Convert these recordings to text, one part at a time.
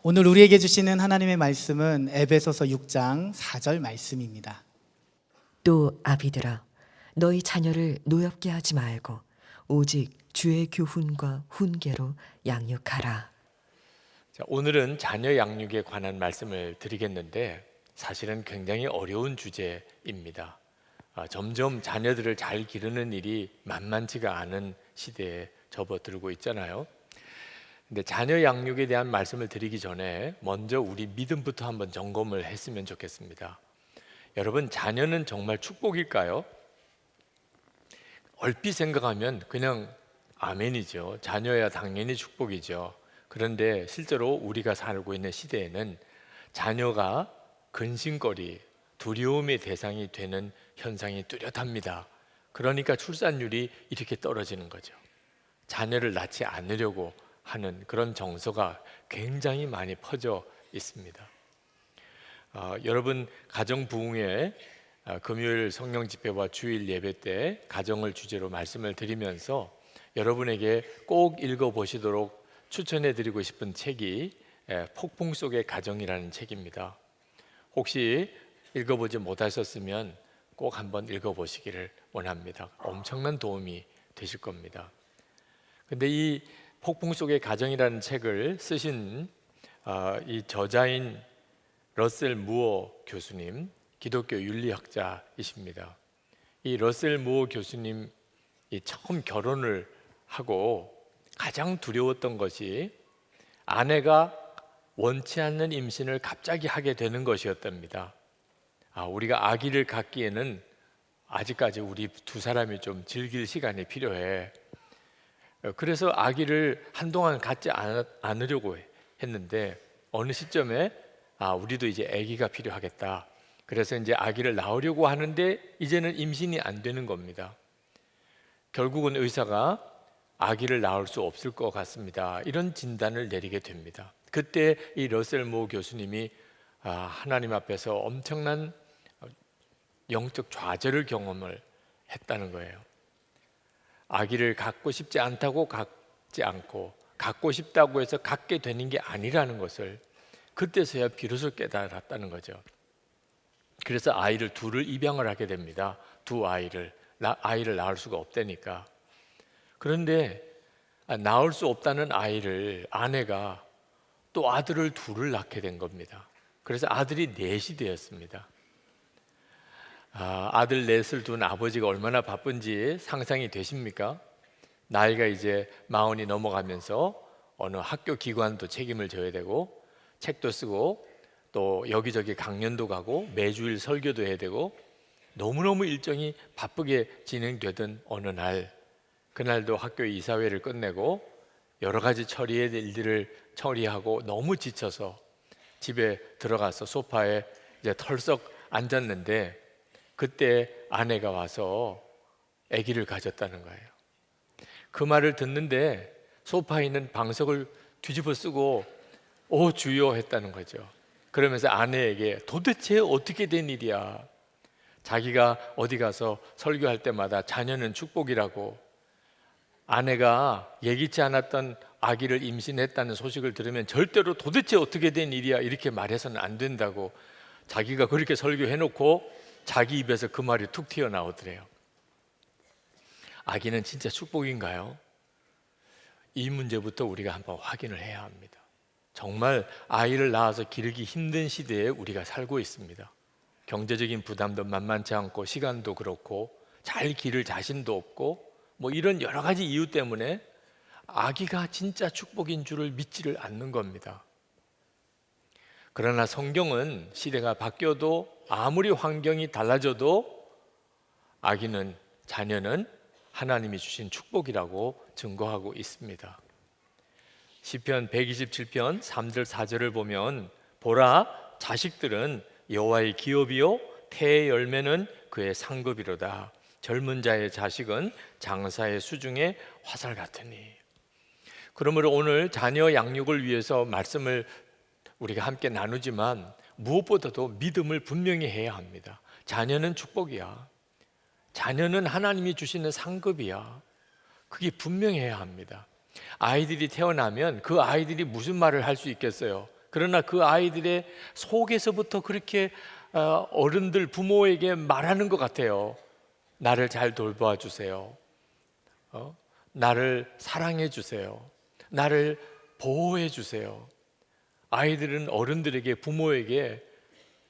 오늘 우리에게 주시는 하나님의 말씀은 에베소서 6장 4절 말씀입니다. 또 아비들아 너희 자녀를 노엽게 하지 말고 오직 주의 교훈과 훈계로 양육하라. 자, 오늘은 자녀 양육에 관한 말씀을 드리겠는데 사실은 굉장히 어려운 주제입니다. 점점 자녀들을 잘 기르는 일이 만만치가 않은 시대에 접어들고 있잖아요. 근데 자녀 양육에 대한 말씀을 드리기 전에 먼저 우리 믿음부터 한번 점검을 했으면 좋겠습니다. 여러분, 자녀는 정말 축복일까요? 얼핏 생각하면 그냥 아멘이죠. 자녀야 당연히 축복이죠. 그런데 실제로 우리가 살고 있는 시대에는 자녀가 근심거리, 두려움의 대상이 되는 현상이 뚜렷합니다. 그러니까 출산율이 이렇게 떨어지는 거죠. 자녀를 낳지 않으려고 하는 그런 정서가 굉장히 많이 퍼져 있습니다. 여러분, 가정 부흥회 금요일 성령 집회와 주일 예배 때 가정을 주제로 말씀을 드리면서 여러분에게 꼭 읽어보시도록 추천해드리고 싶은 책이 폭풍 속의 가정이라는 책입니다. 혹시 읽어보지 못하셨으면 꼭 한번 읽어보시기를 원합니다. 엄청난 도움이 되실 겁니다. 근데 이 폭풍 속의 가정이라는 책을 쓰신 이 저자인 러셀 무어 교수님, 기독교 윤리학자이십니다. 이 러셀 무어 교수님이 처음 결혼을 하고 가장 두려웠던 것이 아내가 원치 않는 임신을 갑자기 하게 되는 것이었답니다. 우리가 아기를 갖기에는 아직까지 우리 두 사람이 좀 즐길 시간이 필요해. 그래서 아기를 한동안 갖지 않으려고 했는데 어느 시점에 우리도 이제 아기가 필요하겠다. 그래서 이제 아기를 낳으려고 하는데 이제는 임신이 안 되는 겁니다. 결국은 의사가 아기를 낳을 수 없을 것 같습니다. 이런 진단을 내리게 됩니다. 그때 이 러셀 모 교수님이 하나님 앞에서 엄청난 영적 좌절을 경험을 했다는 거예요. 아기를 갖고 싶지 않다고 갖지 않고 갖고 싶다고 해서 갖게 되는 게 아니라는 것을 그때서야 비로소 깨달았다는 거죠. 그래서 아이를 둘을 입양을 하게 됩니다. 두 아이를 낳을 수가 없다니까. 그런데 낳을 수 없다는 아이를 아내가 또 아들을 둘을 낳게 된 겁니다. 그래서 아들이 넷이 되었습니다. 아들 넷을 둔 아버지가 얼마나 바쁜지 상상이 되십니까? 나이가 이제 40이 넘어가면서 어느 학교 기관도 책임을 져야 되고 책도 쓰고 또 여기저기 강연도 가고 매주일 설교도 해야 되고 너무너무 일정이 바쁘게 진행되던 어느 날, 그날도 학교 이사회를 끝내고 여러 가지 처리해야 될 일들을 처리하고 너무 지쳐서 집에 들어가서 소파에 이제 털썩 앉았는데 그때 아내가 와서 아기를 가졌다는 거예요. 그 말을 듣는데 소파에 있는 방석을 뒤집어 쓰고 오 주여 했다는 거죠. 그러면서 아내에게 도대체 어떻게 된 일이야? 자기가 어디 가서 설교할 때마다 자녀는 축복이라고, 아내가 예기치 않았던 아기를 임신했다는 소식을 들으면 절대로 도대체 어떻게 된 일이야 이렇게 말해서는 안 된다고 자기가 그렇게 설교해놓고 자기 입에서 그 말이 툭 튀어나오더래요. 아기는 진짜 축복인가요? 이 문제부터 우리가 한번 확인을 해야 합니다. 정말 아이를 낳아서 기르기 힘든 시대에 우리가 살고 있습니다. 경제적인 부담도 만만치 않고 시간도 그렇고 잘 기를 자신도 없고 뭐 이런 여러 가지 이유 때문에 아기가 진짜 축복인 줄을 믿지를 않는 겁니다. 그러나 성경은 시대가 바뀌어도 아무리 환경이 달라져도 자녀는 하나님이 주신 축복이라고 증거하고 있습니다. 시편 127편 3절 4절을 보면 보라 자식들은 여호와의 기업이요 태의 열매는 그의 상급이로다. 젊은 자의 자식은 장사의 수중에 화살 같으니. 그러므로 오늘 자녀 양육을 위해서 말씀을 우리가 함께 나누지만 무엇보다도 믿음을 분명히 해야 합니다. 자녀는 축복이야. 자녀는 하나님이 주시는 상급이야. 그게 분명해야 합니다. 아이들이 태어나면 그 아이들이 무슨 말을 할 수 있겠어요? 그러나 그 아이들의 속에서부터 그렇게 어른들 부모에게 말하는 것 같아요. 나를 잘 돌봐 주세요. 나를 사랑해 주세요. 나를 보호해 주세요. 아이들은 어른들에게, 부모에게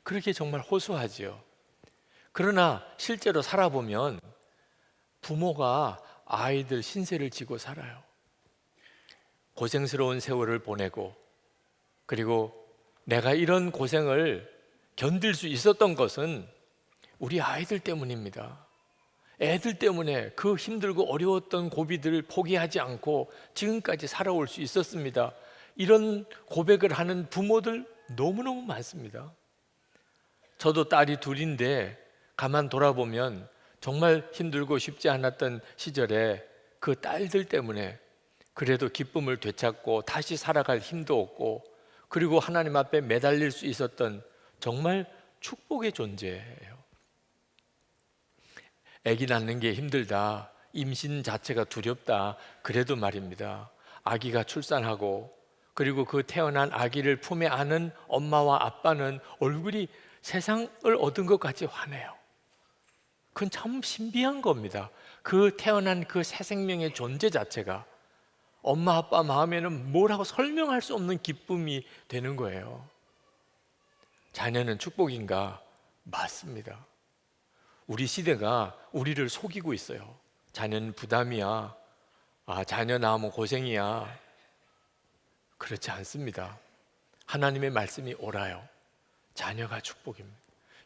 그렇게 정말 호소하지요. 그러나 실제로 살아보면 부모가 아이들 신세를 지고 살아요. 고생스러운 세월을 보내고, 그리고 내가 이런 고생을 견딜 수 있었던 것은 우리 아이들 때문입니다. 애들 때문에 그 힘들고 어려웠던 고비들을 포기하지 않고 지금까지 살아올 수 있었습니다. 이런 고백을 하는 부모들 너무너무 많습니다. 저도 딸이 둘인데 가만 돌아보면 정말 힘들고 쉽지 않았던 시절에 그 딸들 때문에 그래도 기쁨을 되찾고 다시 살아갈 힘도 얻고, 그리고 하나님 앞에 매달릴 수 있었던 정말 축복의 존재예요. 아기 낳는 게 힘들다, 임신 자체가 두렵다, 그래도 말입니다, 아기가 출산하고 그리고 그 태어난 아기를 품에 안은 엄마와 아빠는 얼굴이 세상을 얻은 것 같이 환해요. 그건 참 신비한 겁니다. 그 태어난 그 새 생명의 존재 자체가 엄마 아빠 마음에는 뭐라고 설명할 수 없는 기쁨이 되는 거예요. 자녀는 축복인가? 맞습니다. 우리 시대가 우리를 속이고 있어요. 자녀는 부담이야. 자녀 낳으면 고생이야. 그렇지 않습니다. 하나님의 말씀이 옳아요. 자녀가 축복입니다.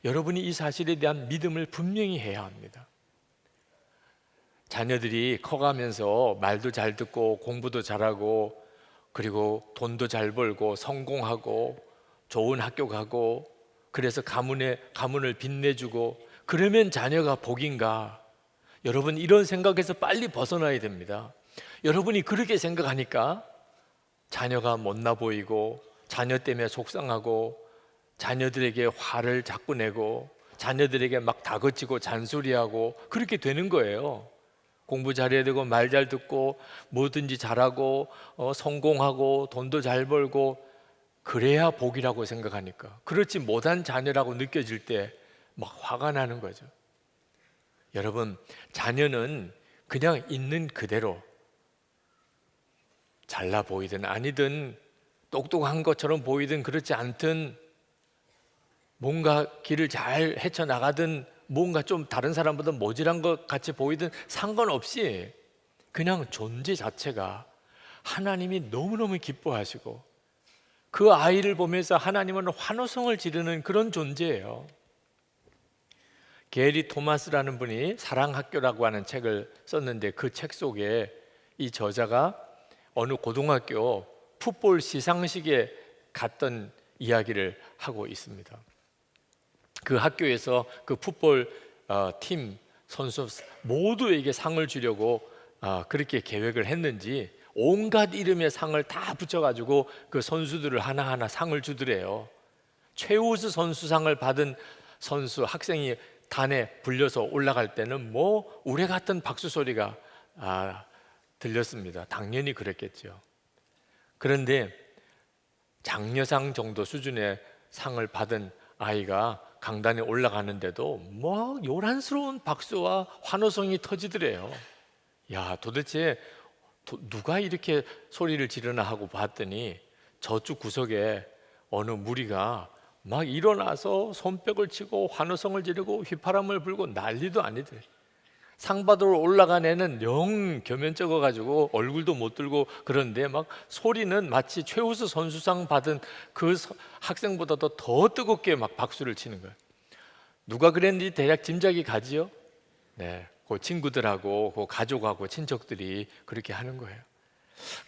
여러분이 이 사실에 대한 믿음을 분명히 해야 합니다. 자녀들이 커가면서 말도 잘 듣고 공부도 잘하고 그리고 돈도 잘 벌고 성공하고 좋은 학교 가고, 그래서 가문을 빛내주고, 그러면 자녀가 복인가? 여러분, 이런 생각에서 빨리 벗어나야 됩니다. 여러분이 그렇게 생각하니까 자녀가 못나 보이고, 자녀 때문에 속상하고, 자녀들에게 화를 자꾸 내고, 자녀들에게 막 다그치고 잔소리하고 그렇게 되는 거예요. 공부 잘해야 되고 말 잘 듣고 뭐든지 잘하고 성공하고 돈도 잘 벌고 그래야 복이라고 생각하니까, 그렇지 못한 자녀라고 느껴질 때 막 화가 나는 거죠. 여러분, 자녀는 그냥 있는 그대로 잘나 보이든 아니든, 똑똑한 것처럼 보이든 그렇지 않든, 뭔가 길을 잘 헤쳐나가든 뭔가 좀 다른 사람보다 모질한 것 같이 보이든 상관없이 그냥 존재 자체가 하나님이 너무너무 기뻐하시고, 그 아이를 보면서 하나님은 환호성을 지르는 그런 존재예요. 게리 토마스라는 분이 사랑학교라고 하는 책을 썼는데, 그 책 속에 이 저자가 어느 고등학교 풋볼 시상식에 갔던 이야기를 하고 있습니다. 그 학교에서 그 풋볼 팀 선수 모두에게 상을 주려고 그렇게 계획을 했는지 온갖 이름의 상을 다 붙여가지고 그 선수들을 하나하나 상을 주더래요. 최우수 선수상을 받은 선수 학생이 단에 불려서 올라갈 때는 뭐 우레 같은 박수 소리가 들렸습니다. 당연히 그랬겠죠. 그런데 장려상 정도 수준의 상을 받은 아이가 강단에 올라가는데도 뭐 요란스러운 박수와 환호성이 터지더래요. 야, 도대체 누가 이렇게 소리를 지르나 하고 봤더니 저쪽 구석에 어느 무리가 막 일어나서 손뼉을 치고 환호성을 지르고 휘파람을 불고 난리도 아니더래. 상 받으러 올라간 애는 영 겸연쩍어 가지고 얼굴도 못 들고, 그런데 막 소리는 마치 최우수 선수상 받은 그 학생보다도 더 뜨겁게 막 박수를 치는 거예요. 누가 그랬는지 대략 짐작이 가지요? 네, 그 친구들하고 그 가족하고 친척들이 그렇게 하는 거예요.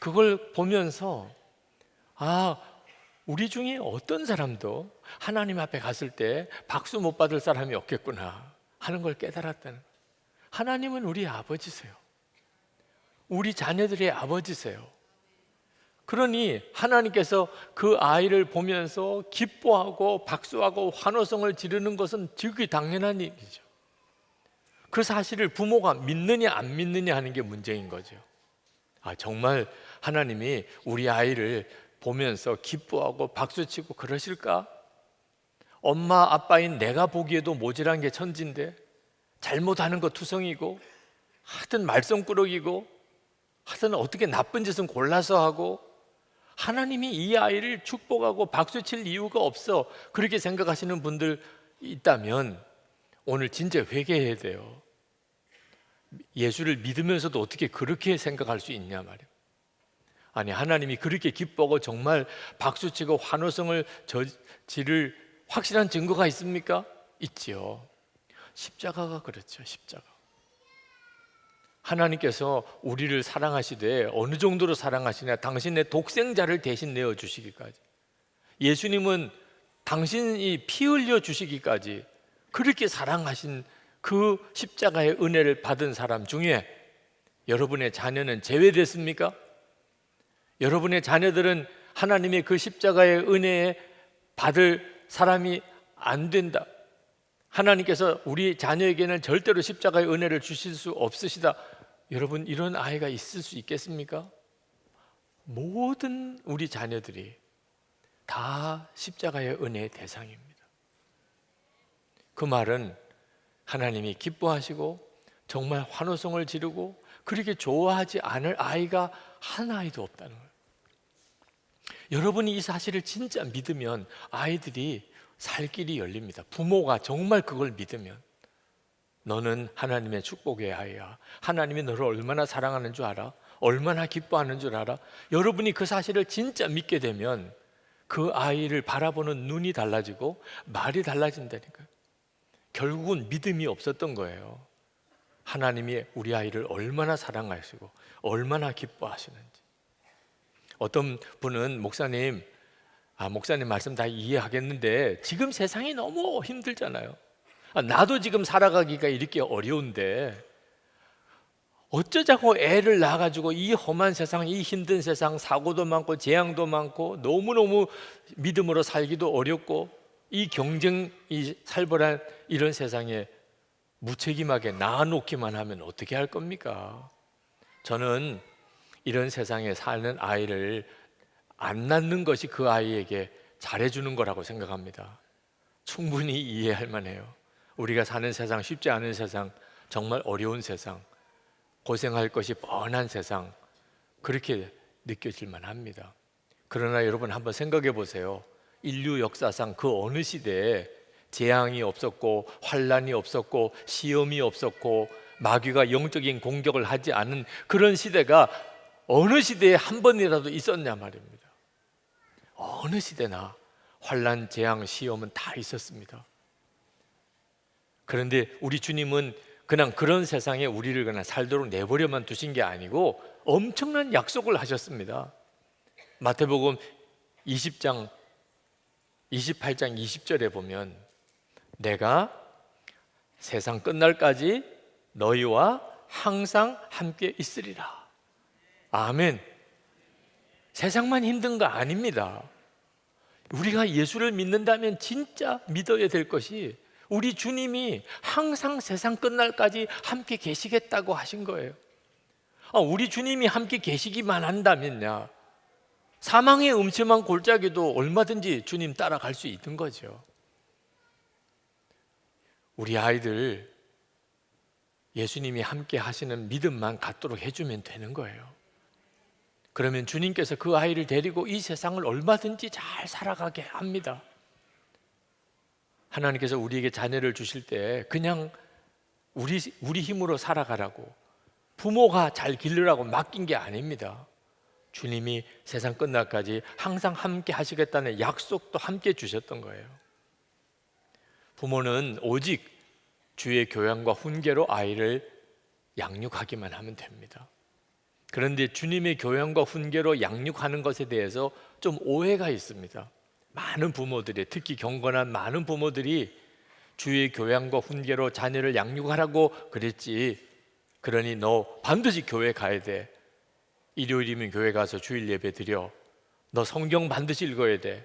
그걸 보면서 우리 중에 어떤 사람도 하나님 앞에 갔을 때 박수 못 받을 사람이 없겠구나 하는 걸 깨달았다는 거예요. 하나님은 우리 아버지세요. 우리 자녀들의 아버지세요. 그러니 하나님께서 그 아이를 보면서 기뻐하고 박수하고 환호성을 지르는 것은 지극히 당연한 일이죠. 그 사실을 부모가 믿느냐 안 믿느냐 하는 게 문제인 거죠. 정말 하나님이 우리 아이를 보면서 기뻐하고 박수치고 그러실까? 엄마 아빠인 내가 보기에도 모질한 게 천진데 잘못하는 거 투성이고 하여튼 말썽꾸러기고 하여튼 어떻게 나쁜 짓은 골라서 하고 하나님이 이 아이를 축복하고 박수칠 이유가 없어 그렇게 생각하시는 분들 있다면 오늘 진짜 회개해야 돼요. 예수를 믿으면서도 어떻게 그렇게 생각할 수 있냐 말이에요. 아니 하나님이 그렇게 기뻐하고 정말 박수치고 환호성을 지를 확실한 증거가 있습니까? 있지요. 십자가가 그렇죠. 십자가. 하나님께서 우리를 사랑하시되 어느 정도로 사랑하시냐, 당신의 독생자를 대신 내어주시기까지. 예수님은 당신이 피 흘려 주시기까지 그렇게 사랑하신 그 십자가의 은혜를 받은 사람 중에 여러분의 자녀는 제외됐습니까? 여러분의 자녀들은 하나님의 그 십자가의 은혜에 받을 사람이 안 된다, 하나님께서 우리 자녀에게는 절대로 십자가의 은혜를 주실 수 없으시다, 여러분 이런 아이가 있을 수 있겠습니까? 모든 우리 자녀들이 다 십자가의 은혜의 대상입니다. 그 말은 하나님이 기뻐하시고 정말 환호성을 지르고 그렇게 좋아하지 않을 아이가 한 아이도 없다는 거예요. 여러분이 이 사실을 진짜 믿으면 아이들이 살 길이 열립니다. 부모가 정말 그걸 믿으면. 너는 하나님의 축복의 아이야. 하나님이 너를 얼마나 사랑하는 줄 알아? 얼마나 기뻐하는 줄 알아? 여러분이 그 사실을 진짜 믿게 되면 그 아이를 바라보는 눈이 달라지고 말이 달라진다니까요. 결국은 믿음이 없었던 거예요. 하나님이 우리 아이를 얼마나 사랑하시고 얼마나 기뻐하시는지. 어떤 분은 목사님 말씀 다 이해하겠는데 지금 세상이 너무 힘들잖아요. 나도 지금 살아가기가 이렇게 어려운데 어쩌자고 애를 낳아가지고 이 험한 세상, 이 힘든 세상, 사고도 많고 재앙도 많고 너무너무 믿음으로 살기도 어렵고 이 경쟁, 이 살벌한 이런 세상에 무책임하게 낳아놓기만 하면 어떻게 할 겁니까? 저는 이런 세상에 사는 아이를 안 낳는 것이 그 아이에게 잘해주는 거라고 생각합니다. 충분히 이해할 만해요. 우리가 사는 세상, 쉽지 않은 세상, 정말 어려운 세상, 고생할 것이 뻔한 세상, 그렇게 느껴질 만합니다. 그러나 여러분 한번 생각해 보세요. 인류 역사상 그 어느 시대에 재앙이 없었고 환란이 없었고 시험이 없었고 마귀가 영적인 공격을 하지 않은 그런 시대가 어느 시대에 한 번이라도 있었냐 말입니다. 어느 시대나 환란, 재앙, 시험은 다 있었습니다. 그런데 우리 주님은 그냥 그런 세상에 우리를 그냥 살도록 내버려만 두신 게 아니고 엄청난 약속을 하셨습니다. 마태복음 20장 28장 20절에 보면 내가 세상 끝날까지 너희와 항상 함께 있으리라. 아멘. 세상만 힘든 거 아닙니다. 우리가 예수를 믿는다면 진짜 믿어야 될 것이 우리 주님이 항상 세상 끝날까지 함께 계시겠다고 하신 거예요. 우리 주님이 함께 계시기만 한다면야 사망의 음침한 골짜기도 얼마든지 주님 따라갈 수 있는 거죠. 우리 아이들 예수님이 함께 하시는 믿음만 갖도록 해주면 되는 거예요. 그러면 주님께서 그 아이를 데리고 이 세상을 얼마든지 잘 살아가게 합니다. 하나님께서 우리에게 자녀를 주실 때 그냥 우리 힘으로 살아가라고, 부모가 잘 기르라고 맡긴 게 아닙니다. 주님이 세상 끝날까지 항상 함께 하시겠다는 약속도 함께 주셨던 거예요. 부모는 오직 주의 교양과 훈계로 아이를 양육하기만 하면 됩니다. 그런데 주님의 교양과 훈계로 양육하는 것에 대해서 좀 오해가 있습니다. 많은 부모들이, 특히 경건한 많은 부모들이 주의 교양과 훈계로 자녀를 양육하라고 그랬지, 그러니 너 반드시 교회 가야 돼, 일요일이면 교회 가서 주일 예배 드려, 너 성경 반드시 읽어야 돼,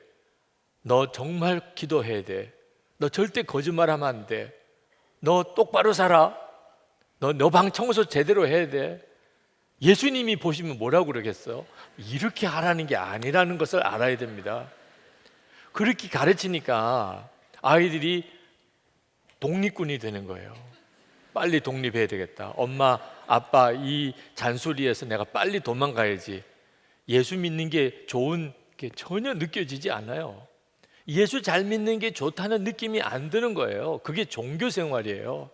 너 정말 기도해야 돼, 너 절대 거짓말하면 안 돼, 너 똑바로 살아, 너 방 청소 제대로 해야 돼, 예수님이 보시면 뭐라고 그러겠어요? 이렇게 하라는 게 아니라는 것을 알아야 됩니다. 그렇게 가르치니까 아이들이 독립군이 되는 거예요. 빨리 독립해야 되겠다. 엄마, 아빠 이 잔소리에서 내가 빨리 도망가야지. 예수 믿는 게 좋은 게 전혀 느껴지지 않아요. 예수 잘 믿는 게 좋다는 느낌이 안 드는 거예요. 그게 종교 생활이에요.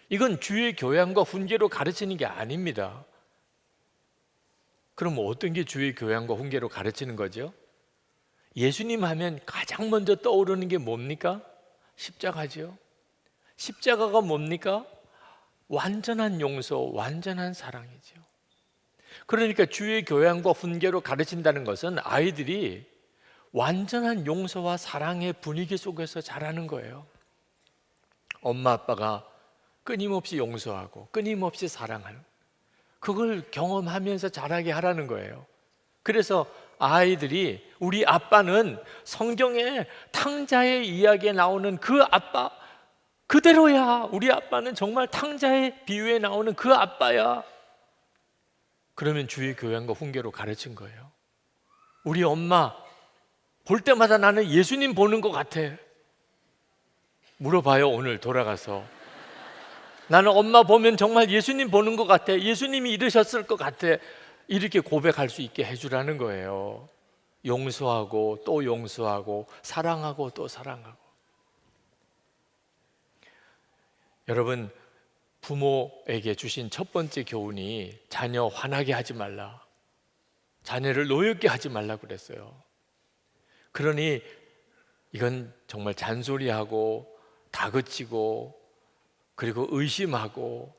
이건 주의 교양과 훈계로 가르치는 게 아닙니다. 그럼 어떤 게 주의 교양과 훈계로 가르치는 거죠? 예수님 하면 가장 먼저 떠오르는 게 뭡니까? 십자가죠. 십자가가 뭡니까? 완전한 용서, 완전한 사랑이죠. 그러니까 주의 교양과 훈계로 가르친다는 것은 아이들이 완전한 용서와 사랑의 분위기 속에서 자라는 거예요. 엄마 아빠가 끊임없이 용서하고 끊임없이 사랑하는, 그걸 경험하면서 자라게 하라는 거예요. 그래서 아이들이 우리 아빠는 성경에 탕자의 이야기에 나오는 그 아빠 그대로야. 우리 아빠는 정말 탕자의 비유에 나오는 그 아빠야. 그러면 주의 교양과 훈계로 가르친 거예요. 우리 엄마 볼 때마다 나는 예수님 보는 것 같아. 물어봐요. 오늘 돌아가서 나는 엄마 보면 정말 예수님 보는 것 같아. 예수님이 이러셨을 것 같아. 이렇게 고백할 수 있게 해주라는 거예요. 용서하고 또 용서하고 사랑하고 또 사랑하고. 여러분, 부모에게 주신 첫 번째 교훈이 자녀 화나게 하지 말라, 자녀를 노엽게 하지 말라 그랬어요. 그러니 이건 정말 잔소리하고 다그치고 그리고 의심하고,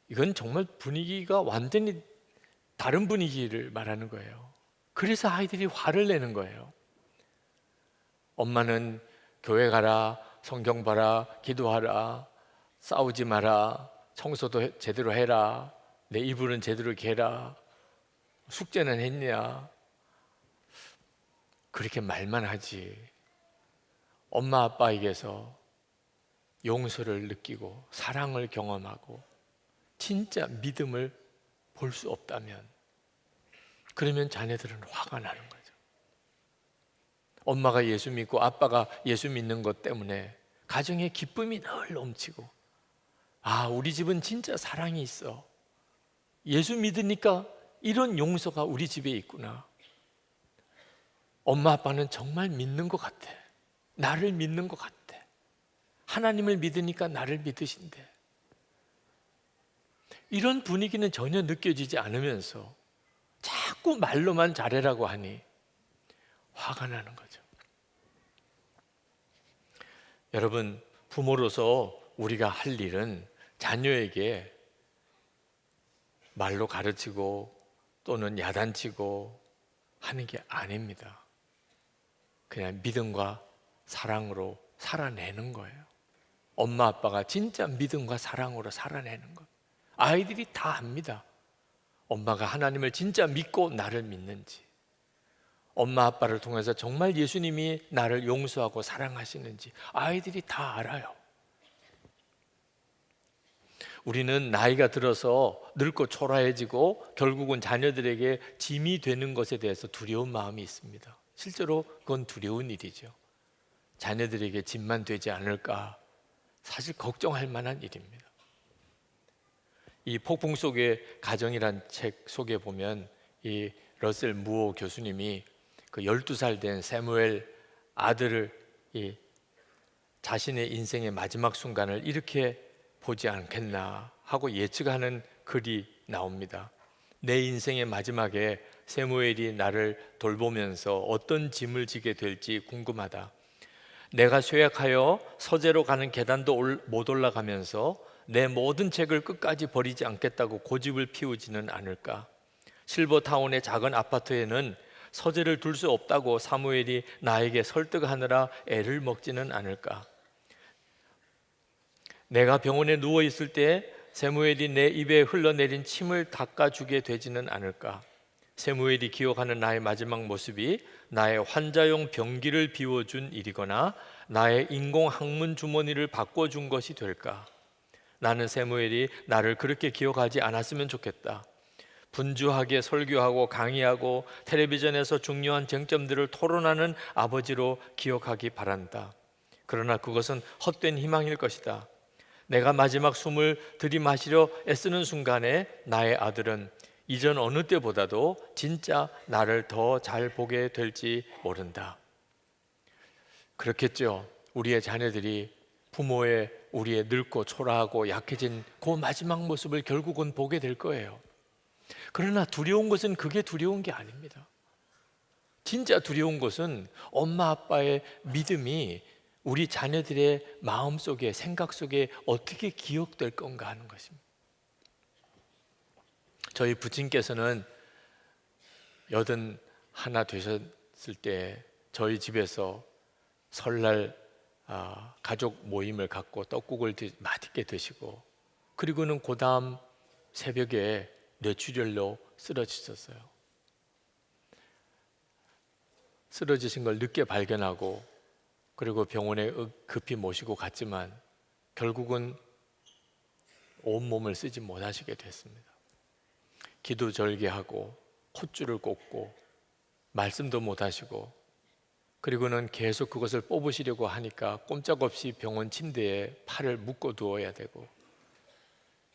이건 정말 분위기가 완전히 다른 분위기를 말하는 거예요. 그래서 아이들이 화를 내는 거예요. 엄마는 교회 가라, 성경 봐라, 기도하라, 싸우지 마라, 청소도 제대로 해라, 내 이불은 제대로 개라, 숙제는 했냐, 그렇게 말만 하지. 엄마 아빠에게서 용서를 느끼고 사랑을 경험하고 진짜 믿음을 볼 수 없다면, 그러면 자녀들은 화가 나는 거죠. 엄마가 예수 믿고 아빠가 예수 믿는 것 때문에 가정에 기쁨이 늘 넘치고, 아, 우리 집은 진짜 사랑이 있어, 예수 믿으니까 이런 용서가 우리 집에 있구나, 엄마 아빠는 정말 믿는 것 같아, 나를 믿는 것 같아, 하나님을 믿으니까 나를 믿으신대. 이런 분위기는 전혀 느껴지지 않으면서 자꾸 말로만 잘해라고 하니 화가 나는 거죠. 여러분, 부모로서 우리가 할 일은 자녀에게 말로 가르치고 또는 야단치고 하는 게 아닙니다. 그냥 믿음과 사랑으로 살아내는 거예요. 엄마 아빠가 진짜 믿음과 사랑으로 살아내는 것. 아이들이 다 압니다. 엄마가 하나님을 진짜 믿고 나를 믿는지, 엄마 아빠를 통해서 정말 예수님이 나를 용서하고 사랑하시는지 아이들이 다 알아요. 우리는 나이가 들어서 늙고 초라해지고 결국은 자녀들에게 짐이 되는 것에 대해서 두려운 마음이 있습니다. 실제로 그건 두려운 일이죠. 자녀들에게 짐만 되지 않을까, 사실 걱정할 만한 일입니다. 이 폭풍 속의 가정이란 책 속에 보면 이 러셀 무어 교수님이 그 12살 된 세무엘 아들을 자신의 인생의 마지막 순간을 이렇게 보지 않겠나 하고 예측하는 글이 나옵니다. 내 인생의 마지막에 세무엘이 나를 돌보면서 어떤 짐을 지게 될지 궁금하다. 내가 쇠약하여 서재로 가는 계단도 못 올라가면서 내 모든 책을 끝까지 버리지 않겠다고 고집을 피우지는 않을까? 실버타운의 작은 아파트에는 서재를 둘 수 없다고 사무엘이 나에게 설득하느라 애를 먹지는 않을까? 내가 병원에 누워 있을 때 세무엘이 내 입에 흘러내린 침을 닦아주게 되지는 않을까? 세무엘이 기억하는 나의 마지막 모습이 나의 환자용 변기를 비워준 일이거나 나의 인공 항문 주머니를 바꿔준 것이 될까? 나는 세무엘이 나를 그렇게 기억하지 않았으면 좋겠다. 분주하게 설교하고 강의하고 텔레비전에서 중요한 쟁점들을 토론하는 아버지로 기억하기 바란다. 그러나 그것은 헛된 희망일 것이다. 내가 마지막 숨을 들이마시려 애쓰는 순간에 나의 아들은 이전 어느 때보다도 진짜 나를 더 잘 보게 될지 모른다. 그렇겠죠. 우리의 자녀들이 우리의 늙고 초라하고 약해진 그 마지막 모습을 결국은 보게 될 거예요. 그러나 두려운 것은 그게 두려운 게 아닙니다. 진짜 두려운 것은 엄마 아빠의 믿음이 우리 자녀들의 마음속에, 생각 속에 어떻게 기억될 건가 하는 것입니다. 저희 부친께서는 81 되셨을 때 저희 집에서 설날 가족 모임을 갖고 떡국을 맛있게 드시고, 그리고는 그 다음 새벽에 뇌출혈로 쓰러지셨어요. 쓰러지신 걸 늦게 발견하고 그리고 병원에 급히 모시고 갔지만 결국은 온몸을 쓰지 못하시게 됐습니다. 기도절개하고 콧줄을 꽂고 말씀도 못하시고, 그리고는 계속 그것을 뽑으시려고 하니까 꼼짝없이 병원 침대에 팔을 묶어 두어야 되고,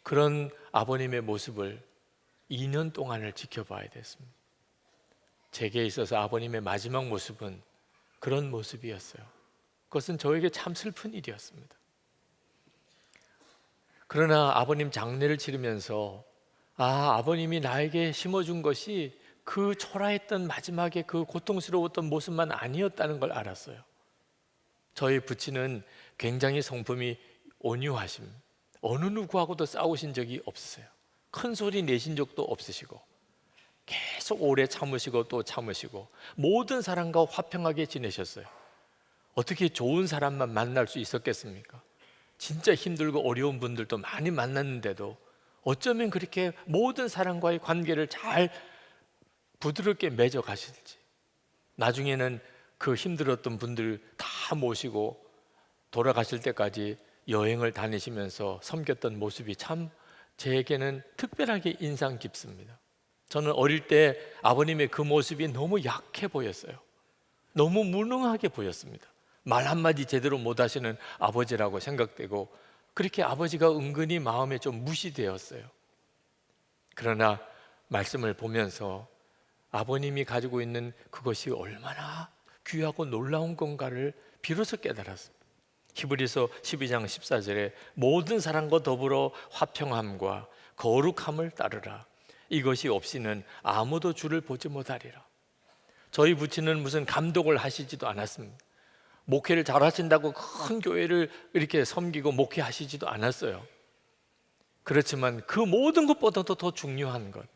그런 아버님의 모습을 2년 동안을 지켜봐야 됐습니다. 제게 있어서 아버님의 마지막 모습은 그런 모습이었어요. 그것은 저에게 참 슬픈 일이었습니다. 그러나 아버님 장례를 치르면서 아버님이 나에게 심어준 것이 그 초라했던 마지막에 그 고통스러웠던 모습만 아니었다는 걸 알았어요. 저희 부친은 굉장히 성품이 온유하심, 어느 누구하고도 싸우신 적이 없으세요. 큰 소리 내신 적도 없으시고 계속 오래 참으시고 또 참으시고 모든 사람과 화평하게 지내셨어요. 어떻게 좋은 사람만 만날 수 있었겠습니까? 진짜 힘들고 어려운 분들도 많이 만났는데도 어쩌면 그렇게 모든 사람과의 관계를 잘 부드럽게 맺어 가실지. 나중에는 그 힘들었던 분들 다 모시고 돌아가실 때까지 여행을 다니시면서 섬겼던 모습이 참 제게는 특별하게 인상 깊습니다. 저는 어릴 때 아버님의 그 모습이 너무 약해 보였어요. 너무 무능하게 보였습니다. 말 한마디 제대로 못하시는 아버지라고 생각되고, 그렇게 아버지가 은근히 마음에 좀 무시되었어요. 그러나 말씀을 보면서 아버님이 가지고 있는 그것이 얼마나 귀하고 놀라운 건가를 비로소 깨달았습니다. 히브리서 12장 14절에 모든 사람과 더불어 화평함과 거룩함을 따르라. 이것이 없이는 아무도 주를 보지 못하리라. 저희 부친은 무슨 감독을 하시지도 않았습니다. 목회를 잘하신다고 큰 교회를 이렇게 섬기고 목회하시지도 않았어요. 그렇지만 그 모든 것보다도 더 중요한 것,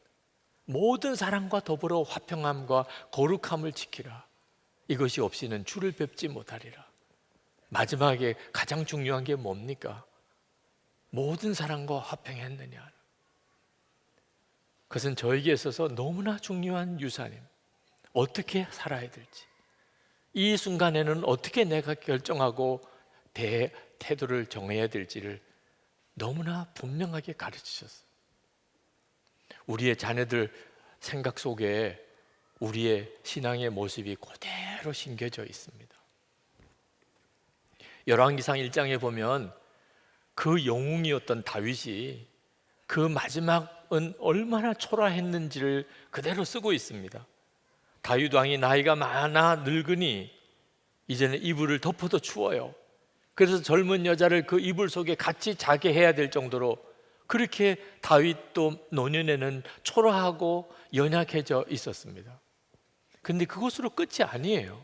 모든 사람과 더불어 화평함과 거룩함을 지키라. 이것이 없이는 주를 뵙지 못하리라. 마지막에 가장 중요한 게 뭡니까? 모든 사람과 화평했느냐. 그것은 저에게 있어서 너무나 중요한 유산입니다. 어떻게 살아야 될지, 이 순간에는 어떻게 내가 결정하고 태도를 정해야 될지를 너무나 분명하게 가르치셨어요. 우리의 자녀들 생각 속에 우리의 신앙의 모습이 그대로 심겨져 있습니다. 열왕기상 1장에 보면 그 영웅이었던 다윗이 그 마지막은 얼마나 초라했는지를 그대로 쓰고 있습니다. 다윗 왕이 나이가 많아 늙으니 이제는 이불을 덮어도 추워요. 그래서 젊은 여자를 그 이불 속에 같이 자게 해야 될 정도로 그렇게 다윗도 노년에는 초라하고 연약해져 있었습니다. 근데 그것으로 끝이 아니에요.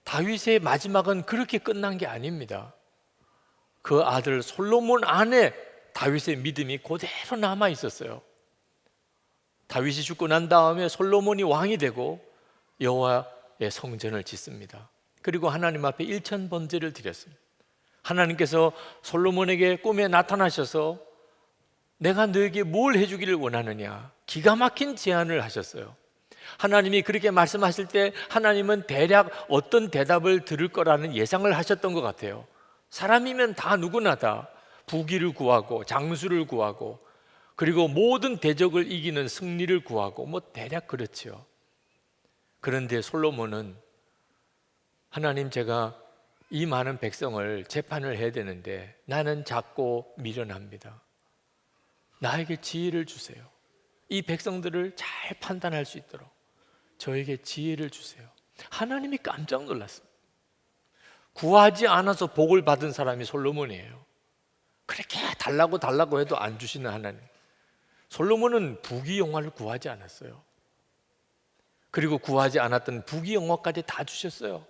다윗의 마지막은 그렇게 끝난 게 아닙니다. 그 아들 솔로몬 안에 다윗의 믿음이 그대로 남아 있었어요. 다윗이 죽고 난 다음에 솔로몬이 왕이 되고 여호와의 성전을 짓습니다. 그리고 하나님 앞에 일천번제를 드렸습니다. 하나님께서 솔로몬에게 꿈에 나타나셔서 내가 너에게 뭘 해주기를 원하느냐, 기가 막힌 제안을 하셨어요. 하나님이 그렇게 말씀하실 때 하나님은 대략 어떤 대답을 들을 거라는 예상을 하셨던 것 같아요. 사람이면 다 누구나 다 부귀를 구하고 장수를 구하고 그리고 모든 대적을 이기는 승리를 구하고 뭐 대략 그렇지요. 그런데 솔로몬은 하나님, 제가 이 많은 백성을 재판을 해야 되는데 나는 작고 미련합니다. 나에게 지혜를 주세요. 이 백성들을 잘 판단할 수 있도록 저에게 지혜를 주세요. 하나님이 깜짝 놀랐습니다. 구하지 않아서 복을 받은 사람이 솔로몬이에요. 그렇게 달라고 해도 안 주시는 하나님. 솔로몬은 부귀영화를 구하지 않았어요. 그리고 구하지 않았던 부귀영화까지 다 주셨어요.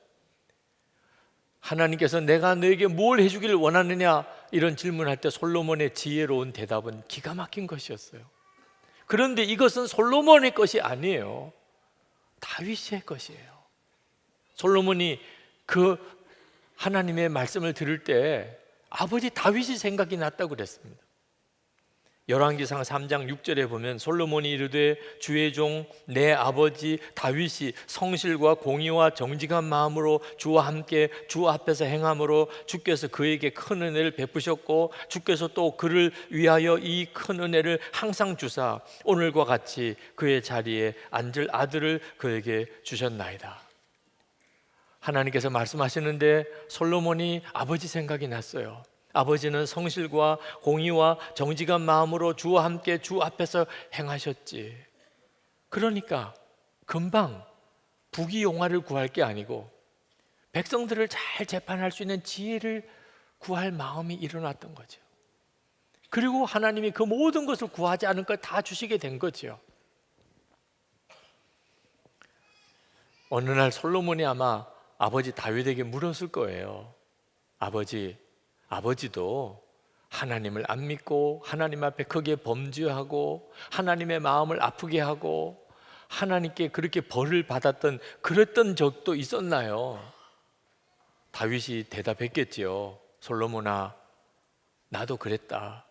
하나님께서 내가 너에게 뭘 해주기를 원하느냐 이런 질문할 때 솔로몬의 지혜로운 대답은 기가 막힌 것이었어요. 그런데 이것은 솔로몬의 것이 아니에요. 다윗의 것이에요. 솔로몬이 그 하나님의 말씀을 들을 때 아버지 다윗이 생각이 났다고 그랬습니다. 열왕기상 3장 6절에 보면 솔로몬이 이르되 주의 종 내 아버지 다윗이 성실과 공의와 정직한 마음으로 주와 함께 주 앞에서 행함으로 주께서 그에게 큰 은혜를 베푸셨고 주께서 또 그를 위하여 이 큰 은혜를 항상 주사 오늘과 같이 그의 자리에 앉을 아들을 그에게 주셨나이다. 하나님께서 말씀하시는데 솔로몬이 아버지 생각이 났어요. 아버지는 성실과 공의와 정직한 마음으로 주와 함께 주 앞에서 행하셨지. 그러니까 금방 부귀영화를 구할 게 아니고 백성들을 잘 재판할 수 있는 지혜를 구할 마음이 일어났던 거죠. 그리고 하나님이 그 모든 것을 구하지 않은 걸 다 주시게 된 거죠. 어느 날 솔로몬이 아마 아버지 다윗에게 물었을 거예요. 아버지도 하나님을 안 믿고 하나님 앞에 크게 범죄하고 하나님의 마음을 아프게 하고 하나님께 그렇게 벌을 받았던 그랬던 적도 있었나요? 다윗이 대답했겠지요. 솔로몬아, 나도 그랬다.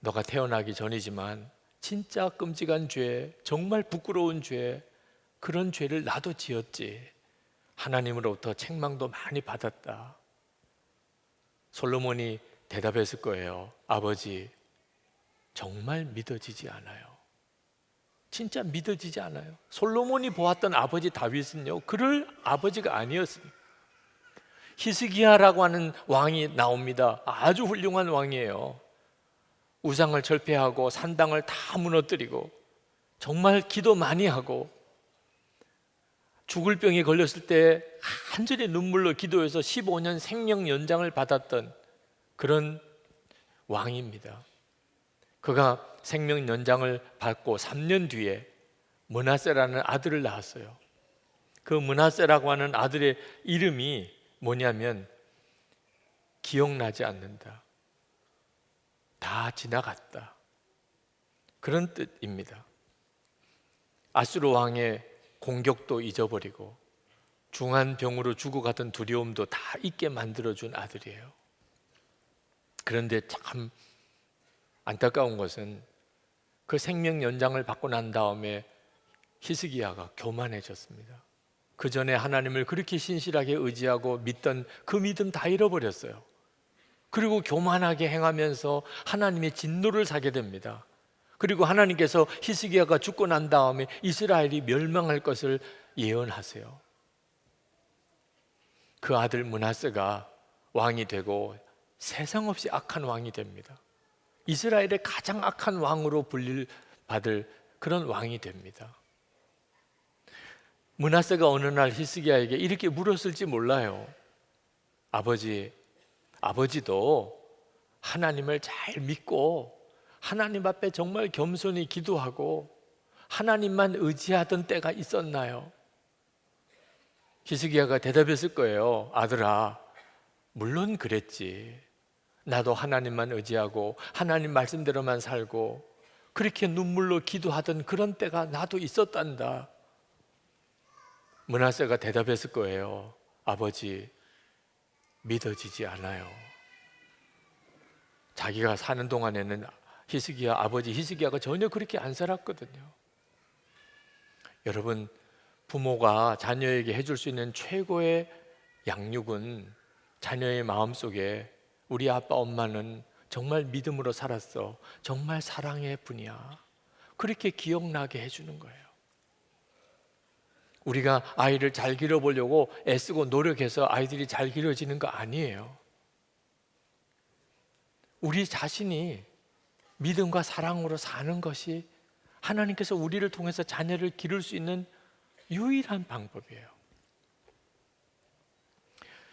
너가 태어나기 전이지만 진짜 끔찍한 죄, 정말 부끄러운 죄, 그런 죄를 나도 지었지. 하나님으로부터 책망도 많이 받았다. 솔로몬이 대답했을 거예요. 아버지, 정말 믿어지지 않아요. 진짜 믿어지지 않아요. 솔로몬이 보았던 아버지 다윗은요, 그럴 아버지가 아니었습니다. 히스기야라고 하는 왕이 나옵니다. 아주 훌륭한 왕이에요. 우상을 철폐하고 산당을 다 무너뜨리고 정말 기도 많이 하고 죽을 병에 걸렸을 때 간절히 눈물로 기도해서 15년 생명 연장을 받았던 그런 왕입니다. 그가 생명 연장을 받고 3년 뒤에 므낫세라는 아들을 낳았어요. 그 므낫세라고 하는 아들의 이름이 뭐냐면 기억나지 않는다, 다 지나갔다, 그런 뜻입니다. 아수르 왕의 공격도 잊어버리고 중한 병으로 죽어가던 두려움도 다 잊게 만들어준 아들이에요. 그런데 참 안타까운 것은 그 생명 연장을 받고 난 다음에 히스기야가 교만해졌습니다. 그 전에 하나님을 그렇게 신실하게 의지하고 믿던 그 믿음 다 잃어버렸어요. 그리고 교만하게 행하면서 하나님의 진노를 사게 됩니다. 그리고 하나님께서 히스기야가 죽고 난 다음에 이스라엘이 멸망할 것을 예언하세요. 그 아들 므낫세가 왕이 되고 세상 없이 악한 왕이 됩니다. 이스라엘의 가장 악한 왕으로 받을 그런 왕이 됩니다. 므낫세가 어느 날 히스기야에게 이렇게 물었을지 몰라요. 아버지도 하나님을 잘 믿고 하나님 앞에 정말 겸손히 기도하고 하나님만 의지하던 때가 있었나요? 히스기야가 대답했을 거예요. 아들아, 물론 그랬지. 나도 하나님만 의지하고 하나님 말씀대로만 살고 그렇게 눈물로 기도하던 그런 때가 나도 있었단다. 므낫세가 대답했을 거예요. 아버지, 믿어지지 않아요. 자기가 사는 동안에는 아버지 히스기야가 전혀 그렇게 안 살았거든요. 여러분, 부모가 자녀에게 해줄 수 있는 최고의 양육은 자녀의 마음속에 우리 아빠 엄마는 정말 믿음으로 살았어. 정말 사랑의 분이야. 그렇게 기억나게 해주는 거예요. 우리가 아이를 잘 기르보려고 애쓰고 노력해서 아이들이 잘 기르지는 거 아니에요. 우리 자신이 믿음과 사랑으로 사는 것이 하나님께서 우리를 통해서 자녀를 기를 수 있는 유일한 방법이에요.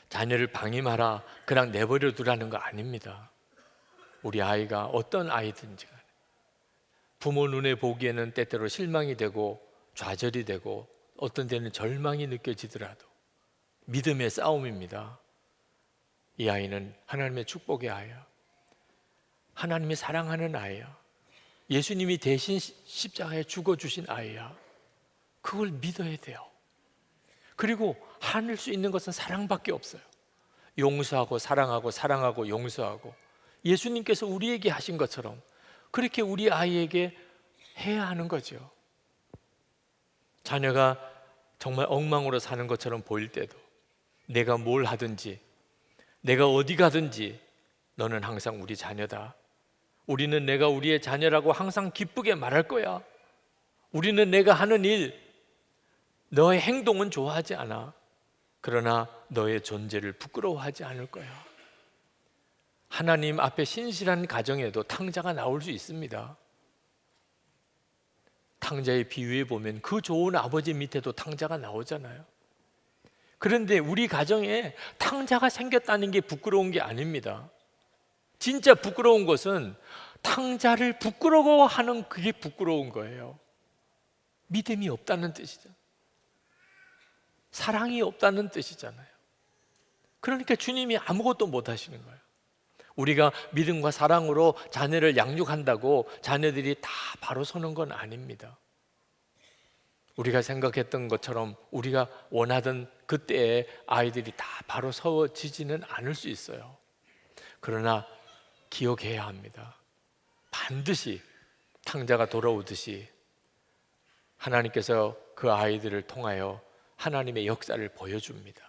자녀를 방임하라, 그냥 내버려 두라는 거 아닙니다. 우리 아이가 어떤 아이든지 간에 부모 눈에 보기에는 때때로 실망이 되고 좌절이 되고 어떤 때는 절망이 느껴지더라도 믿음의 싸움입니다. 이 아이는 하나님의 축복의 아이야. 하나님이 사랑하는 아이야. 예수님이 대신 십자가에 죽어주신 아이야. 그걸 믿어야 돼요. 그리고 할 수 있는 것은 사랑밖에 없어요. 용서하고 사랑하고 사랑하고 용서하고 예수님께서 우리에게 하신 것처럼 그렇게 우리 아이에게 해야 하는 거죠. 자녀가 정말 엉망으로 사는 것처럼 보일 때도 내가 뭘 하든지 내가 어디 가든지 너는 항상 우리 자녀다. 우리는 내가 우리의 자녀라고 항상 기쁘게 말할 거야. 우리는 내가 하는 일, 너의 행동은 좋아하지 않아. 그러나 너의 존재를 부끄러워하지 않을 거야. 하나님 앞에 신실한 가정에도 탕자가 나올 수 있습니다. 탕자의 비유에 보면 그 좋은 아버지 밑에도 탕자가 나오잖아요. 그런데 우리 가정에 탕자가 생겼다는 게 부끄러운 게 아닙니다. 진짜 부끄러운 것은 탕자를 부끄러워하는 그게 부끄러운 거예요. 믿음이 없다는 뜻이잖아요. 사랑이 없다는 뜻이잖아요. 그러니까 주님이 아무것도 못 하시는 거예요. 우리가 믿음과 사랑으로 자녀를 양육한다고 자녀들이 다 바로 서는 건 아닙니다. 우리가 생각했던 것처럼 우리가 원하던 그때에 아이들이 다 바로 서지지는 않을 수 있어요. 그러나 기억해야 합니다. 반드시 탕자가 돌아오듯이 하나님께서 그 아이들을 통하여 하나님의 역사를 보여줍니다.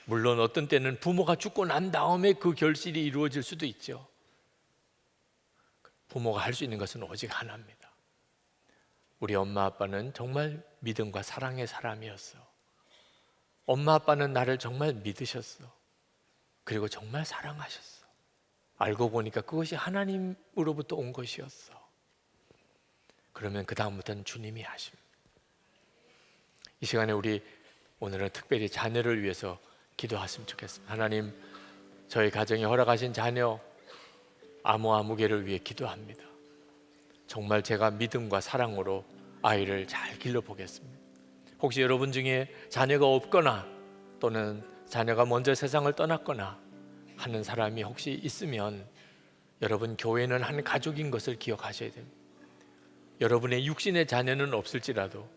물론 어떤 때는 부모가 죽고 난 다음에 그 결실이 이루어질 수도 있죠. 부모가 할 수 있는 것은 오직 하나입니다. 우리 엄마 아빠는 정말 믿음과 사랑의 사람이었어. 엄마 아빠는 나를 정말 믿으셨어. 그리고 정말 사랑하셨어. 알고 보니까 그것이 하나님으로부터 온 것이었어. 그러면 그 다음부터는 주님이 하십니다. 이 시간에 우리 오늘은 특별히 자녀를 위해서 기도했으면 좋겠습니다. 하나님, 저희 가정에 허락하신 자녀 아무개를 위해 기도합니다. 정말 제가 믿음과 사랑으로 아이를 잘 길러보겠습니다. 혹시 여러분 중에 자녀가 없거나 또는 자녀가 먼저 세상을 떠났거나 하는 사람이 혹시 있으면 여러분, 교회는 한 가족인 것을 기억하셔야 됩니다. 여러분의 육신의 자녀는 없을지라도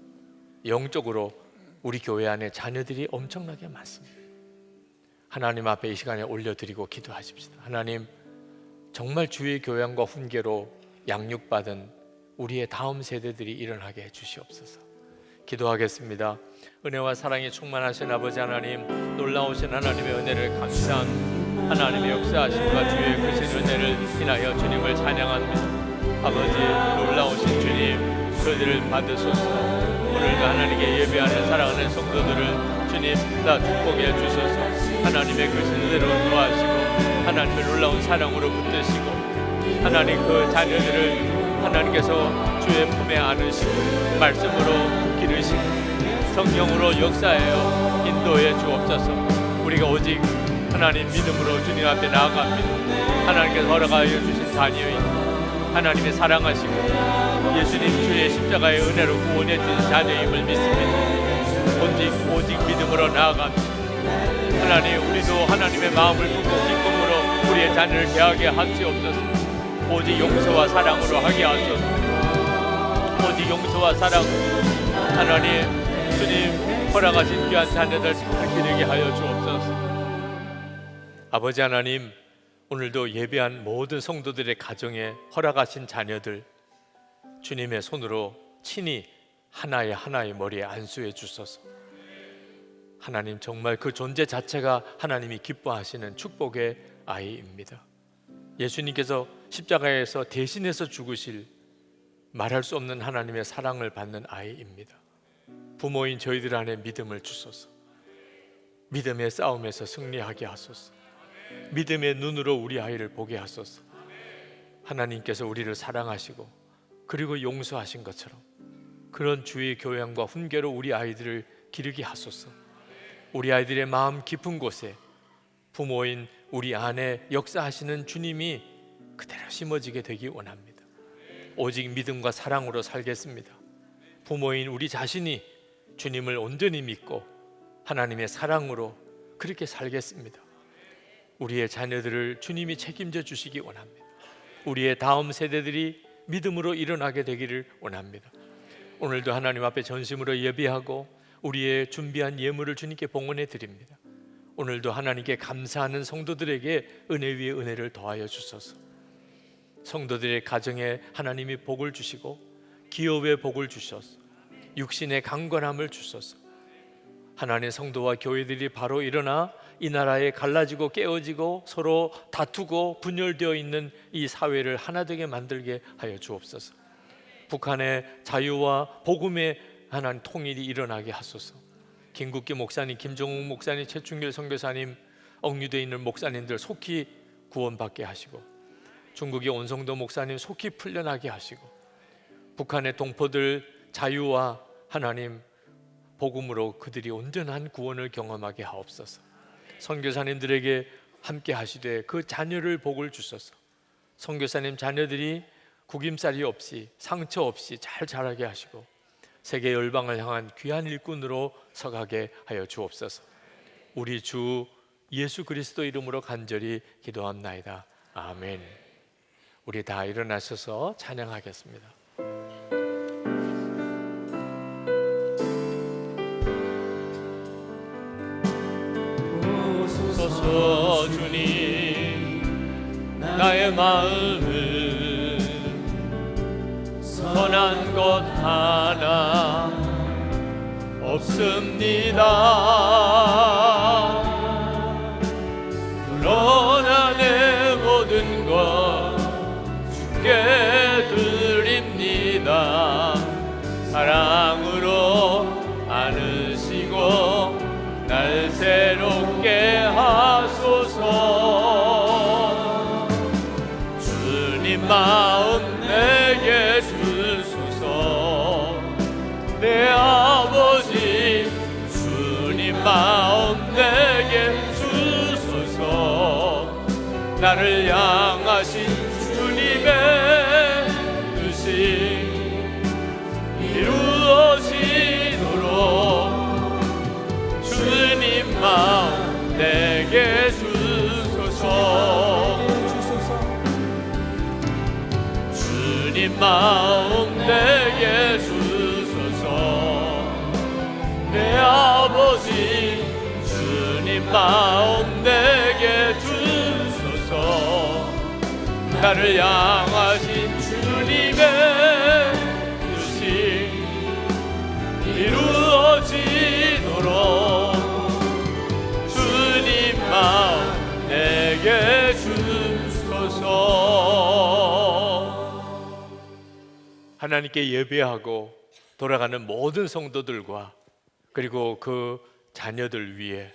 영적으로 우리 교회 안에 자녀들이 엄청나게 많습니다. 하나님 앞에 이 시간에 올려드리고 기도하십시다. 하나님, 정말 주의 교양과 훈계로 양육받은 우리의 다음 세대들이 일어나게 해주시옵소서. 기도하겠습니다. 은혜와 사랑이 충만하신 아버지 하나님, 놀라우신 하나님의 은혜를 감사합니다. 하나님의 역사하심과 주의 크신 은혜를 인하여 주님을 찬양합니다. 아버지, 놀라우신 주님, 그들을 받으소서. 오늘도 하나님께 예배하는 사랑하는 성도들을 주님 다 축복해 주소서. 하나님의 그 은혜로 도와주시고 하나님의 놀라운 사랑으로 붙드시고 하나님 그 자녀들을 하나님께서 주의 품에 안으시고 말씀으로 기르시고 성령으로 역사하여 인도해 주옵소서. 우리가 오직 하나님 믿음으로 주님 앞에 나아갑니다. 하나님께서 허락하여 주신 자녀인 하나님의 사랑하시고 예수님 주의 십자가의 은혜로 구원해 주신 자녀임을 믿습니다. 오직 믿음으로 나아갑니다. 하나님, 우리도 하나님의 마음을 품고 기쁨으로 우리의 자녀를 대하게 하시옵소서. 오직 용서와 사랑으로 하게 하소서. 오직 용서와 사랑, 하나님 주님 허락하신 귀한 자녀들 잘 기르게 하여 주옵소서. 아버지 하나님, 오늘도 예배한 모든 성도들의 가정에 허락하신 자녀들 주님의 손으로 친히 하나의 머리에 안수해 주소서. 하나님, 정말 그 존재 자체가 하나님이 기뻐하시는 축복의 아이입니다. 예수님께서 십자가에서 대신해서 죽으실 말할 수 없는 하나님의 사랑을 받는 아이입니다. 부모인 저희들 안에 믿음을 주소서. 믿음의 싸움에서 승리하게 하소서. 믿음의 눈으로 우리 아이를 보게 하소서. 하나님께서 우리를 사랑하시고 그리고 용서하신 것처럼 그런 주의 교양과 훈계로 우리 아이들을 기르게 하소서. 우리 아이들의 마음 깊은 곳에 부모인 우리 안에 역사하시는 주님이 그대로 심어지게 되기 원합니다. 오직 믿음과 사랑으로 살겠습니다. 부모인 우리 자신이 주님을 온전히 믿고 하나님의 사랑으로 그렇게 살겠습니다. 우리의 자녀들을 주님이 책임져 주시기 원합니다. 우리의 다음 세대들이 믿음으로 일어나게 되기를 원합니다. 오늘도 하나님 앞에 전심으로 예배하고 우리의 준비한 예물을 주님께 봉헌해 드립니다. 오늘도 하나님께 감사하는 성도들에게 은혜 위에 은혜를 더하여 주소서. 성도들의 가정에 하나님이 복을 주시고 기업에 복을 주셔서 육신의 강건함을 주소서. 하나님의 성도와 교회들이 바로 일어나 이 나라에 갈라지고 깨어지고 서로 다투고 분열되어 있는 이 사회를 하나 되게 만들게 하여 주옵소서. 북한의 자유와 복음의 하나님 통일이 일어나게 하소서. 김국기 목사님, 김종욱 목사님, 최충길 선교사님, 억류되어 있는 목사님들 속히 구원받게 하시고 중국의 온성도 목사님 속히 풀려나게 하시고 북한의 동포들 자유와 하나님 복음으로 그들이 온전한 구원을 경험하게 하옵소서. 선교사님들에게 함께 하시되 그 자녀를 복을 주소서. 선교사님 자녀들이 구김살이 없이 상처 없이 잘 자라게 하시고 세계 열방을 향한 귀한 일꾼으로 서가게 하여 주옵소서. 우리 주 예수 그리스도 이름으로 간절히 기도합나이다. 아멘. 우리 다 일어나셔서 찬양하겠습니다. 오소서 주님, 나의 마음을 선한 것 하나 없습니다. 그러나 내 모든 것 주께 드립니다. 사랑으로 안으시고 날 새롭게 하소서. 주님 마음 내게 주소서. 내 아버지 주님 마음 내게 주소서. 나를 향하신 주님의 뜻이 이루어지도록 주님 마음 내게 주소서. 주님 마음 내게 주소서. 내 아버지 주님 마음 내게 주소서. 나를 향하신 주님의 뜻이 이루어지도록 주님 마음 내게 주소서. 하나님께 예배하고 돌아가는 모든 성도들과 그리고 그 자녀들 위해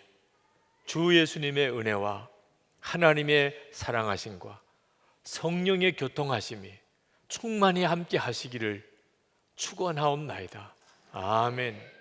주 예수님의 은혜와 하나님의 사랑하심과 성령의 교통하심이 충만히 함께 하시기를 축원하옵나이다. 아멘.